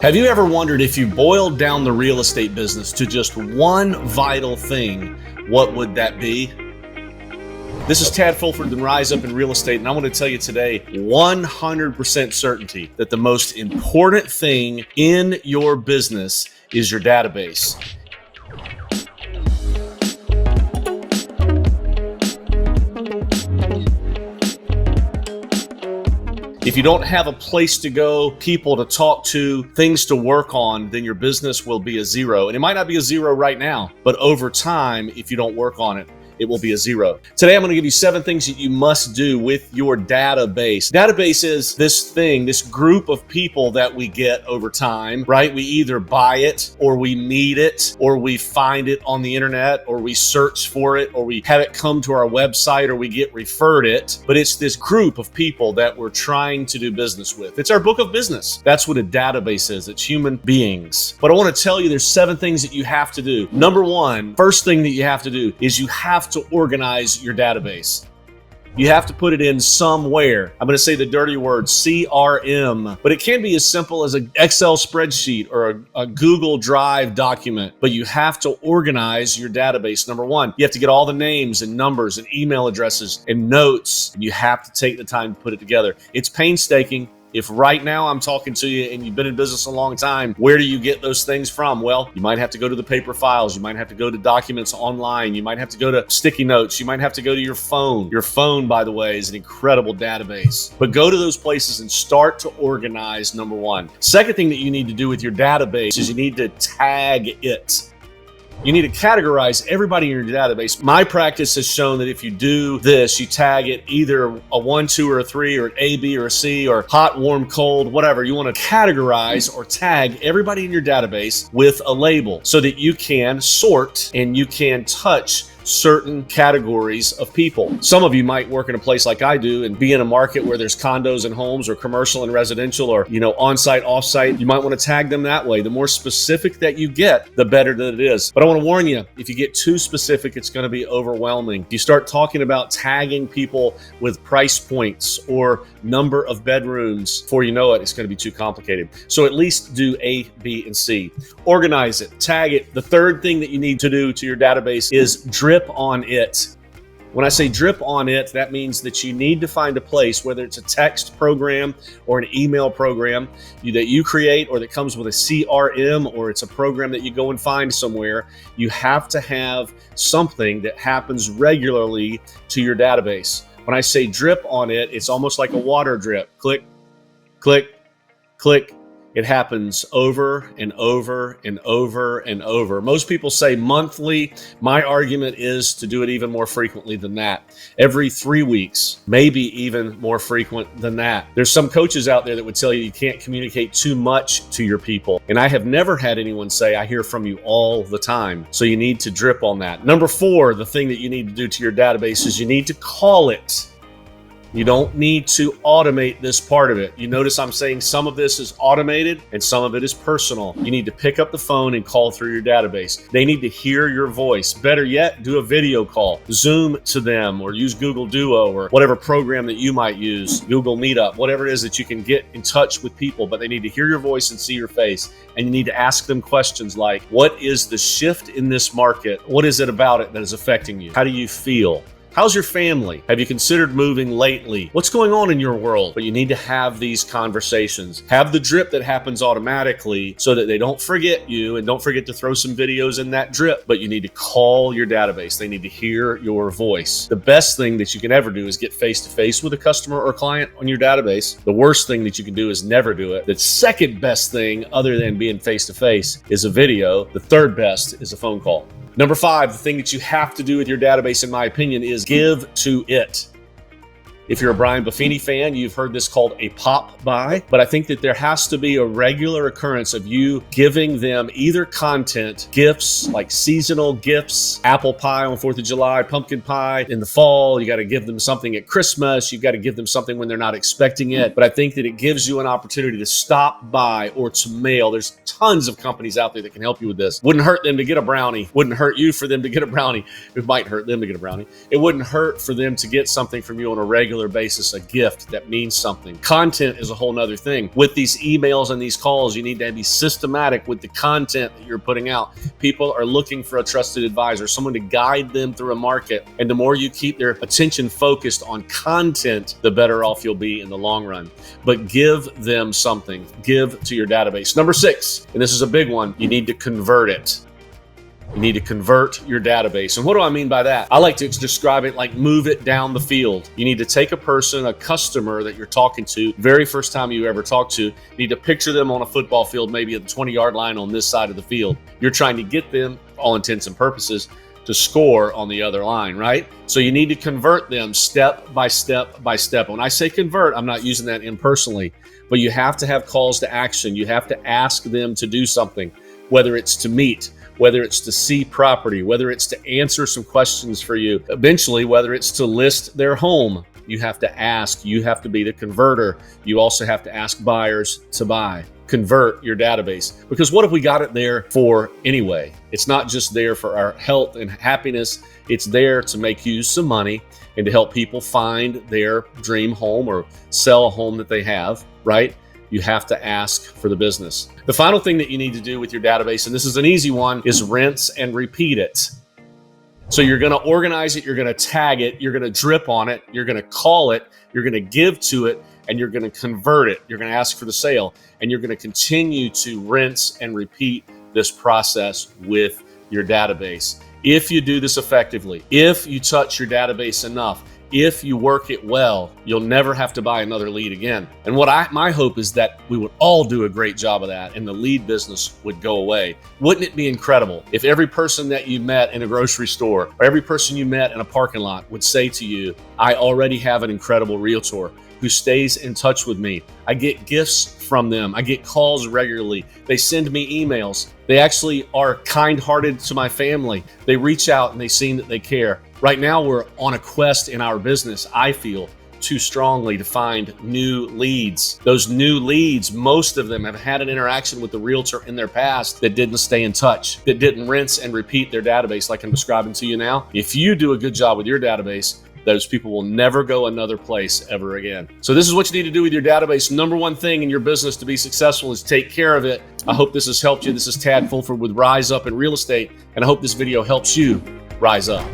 Have you ever wondered if you boiled down the real estate business to just one vital thing, what would that be? This is Tad Fulford and Rise Up in Real Estate, and I want to tell you today 100% certainty that the most important thing in your business is your database. If you don't have a place to go, people to talk to, things to work on, then your business will be a zero. And it might not be a zero right now, but over time, if you don't work on it, it will be a zero. Today, I'm going to give you 7 things that you must do with your database. Database is this thing, this group of people that we get over time, right? We either buy it or we meet it or we find it on the internet or we search for it or we have it come to our website or we get referred it. But it's this group of people that we're trying to do business with. It's our book of business. That's what a database is. It's human beings. But I want to tell you there's 7 things that you have to do. Number 1, first thing that you have to do is you have to organize your database. You have to put it in somewhere. I'm going to say the dirty word, CRM, but it can be as simple as an Excel spreadsheet or a Google Drive document, but you have to organize your database. Number 1, you have to get all the names and numbers and email addresses and notes. You have to take the time to put it together. It's painstaking. If right now I'm talking to you and you've been in business a long time, where do you get those things from? Well, you might have to go to the paper files. You might have to go to documents online. You might have to go to sticky notes. You might have to go to your phone. Your phone, by the way, is an incredible database. But go to those places and start to organize, number 1. Second thing that you need to do with your database is you need to tag it. You need to categorize everybody in your database. My practice has shown that if you do this, you tag it either a 1, 2, or a 3, or an A, B, or a C, or hot, warm, cold, whatever. You want to categorize or tag everybody in your database with a label so that you can sort and you can touch certain categories of people. Some of you might work in a place like I do and be in a market where there's condos and homes or commercial and residential or, on-site, off-site. You might want to tag them that way. The more specific that you get, the better that it is. But I want to warn you, if you get too specific, it's going to be overwhelming. If you start talking about tagging people with price points or number of bedrooms, before you know it, it's going to be too complicated. So at least do A, B, and C. Organize it, tag it. The third thing that you need to do to your database is drip on it. When I say drip on it, that means that you need to find a place, whether it's a text program or an email program that you create or that comes with a CRM or it's a program that you go and find somewhere. You have to have something that happens regularly to your database. When I say drip on it, it's almost like a water drip. Click, click, click. It happens over and over and over and over. Most people say monthly. My argument is to do it even more frequently than that. Every 3 weeks, maybe even more frequent than that. There's some coaches out there that would tell you can't communicate too much to your people. And I have never had anyone say, I hear from you all the time. So you need to drip on that. Number 4, the thing that you need to do to your database is you need to call it. You don't need to automate this part of it. You notice I'm saying some of this is automated and some of it is personal. You need to pick up the phone and call through your database. They need to hear your voice. Better yet, do a video call. Zoom to them or use Google Duo or whatever program that you might use, Google Meetup, whatever it is that you can get in touch with people, but they need to hear your voice and see your face. And you need to ask them questions like, what is the shift in this market? What is it about it that is affecting you? How do you feel? How's your family? Have you considered moving lately? What's going on in your world? But you need to have these conversations. Have the drip that happens automatically so that they don't forget you and don't forget to throw some videos in that drip. But you need to call your database. They need to hear your voice. The best thing that you can ever do is get face-to-face with a customer or client on your database. The worst thing that you can do is never do it. The second best thing other than being face-to-face is a video. The third best is a phone call. Number 5, the thing that you have to do with your database, in my opinion, is give to it. If you're a Brian Buffini fan, you've heard this called a pop buy, but I think that there has to be a regular occurrence of you giving them either content, gifts like seasonal gifts, apple pie on 4th of July, pumpkin pie in the fall. You got to give them something at Christmas. You got to give them something when they're not expecting it. But I think that it gives you an opportunity to stop by or to mail. There's tons of companies out there that can help you with this. Wouldn't hurt them to get a brownie. Wouldn't hurt you for them to get a brownie. It might hurt them to get a brownie. It wouldn't hurt for them to get something from you on a regular regular basis a gift that means something. Content is a whole nother thing. With these emails and these calls, you need to be systematic with the content that you're putting out. People are looking for a trusted advisor, someone to guide them through a market. And the more you keep their attention focused on content, the better off you'll be in the long run. But give them something. Give to your database. Number 6, and this is a big one, you need to convert it. You need to convert your database. And what do I mean by that? I like to describe it like move it down the field. You need to take a person, a customer that you're talking to, very first time you ever talk to, you need to picture them on a football field, maybe at the 20-yard line on this side of the field. You're trying to get them, all intents and purposes, to score on the other line, right? So you need to convert them step by step by step. When I say convert, I'm not using that impersonally, but you have to have calls to action. You have to ask them to do something, whether it's to meet, whether it's to see property, whether it's to answer some questions for you, eventually, whether it's to list their home. You have to ask, you have to be the converter. You also have to ask buyers to buy. Convert your database, because what have we got it there for anyway? It's not just there for our health and happiness. It's there to make you some money and to help people find their dream home or sell a home that they have, right? You have to ask for the business. The final thing that you need to do with your database, and this is an easy one, is rinse and repeat it. So you're going to organize it, you're going to tag it, you're going to drip on it, you're going to call it, you're going to give to it, and you're going to convert it. You're going to ask for the sale, and you're going to continue to rinse and repeat this process with your database. If you do this effectively, if you touch your database enough, if you work it well, you'll never have to buy another lead again. And my hope is that we would all do a great job of that and the lead business would go away. Wouldn't it be incredible if every person that you met in a grocery store or every person you met in a parking lot would say to you, I already have an incredible realtor who stays in touch with me. I get gifts from them. I get calls regularly. They send me emails. They actually are kind-hearted to my family. They reach out and they seem that they care. Right now, we're on a quest in our business, I feel, too strongly to find new leads. Those new leads, most of them have had an interaction with the realtor in their past that didn't stay in touch, that didn't rinse and repeat their database like I'm describing to you now. If you do a good job with your database, those people will never go another place ever again. So this is what you need to do with your database. Number one thing in your business to be successful is take care of it. I hope this has helped you. This is Tad Fulford with Rise Up in Real Estate, and I hope this video helps you rise up.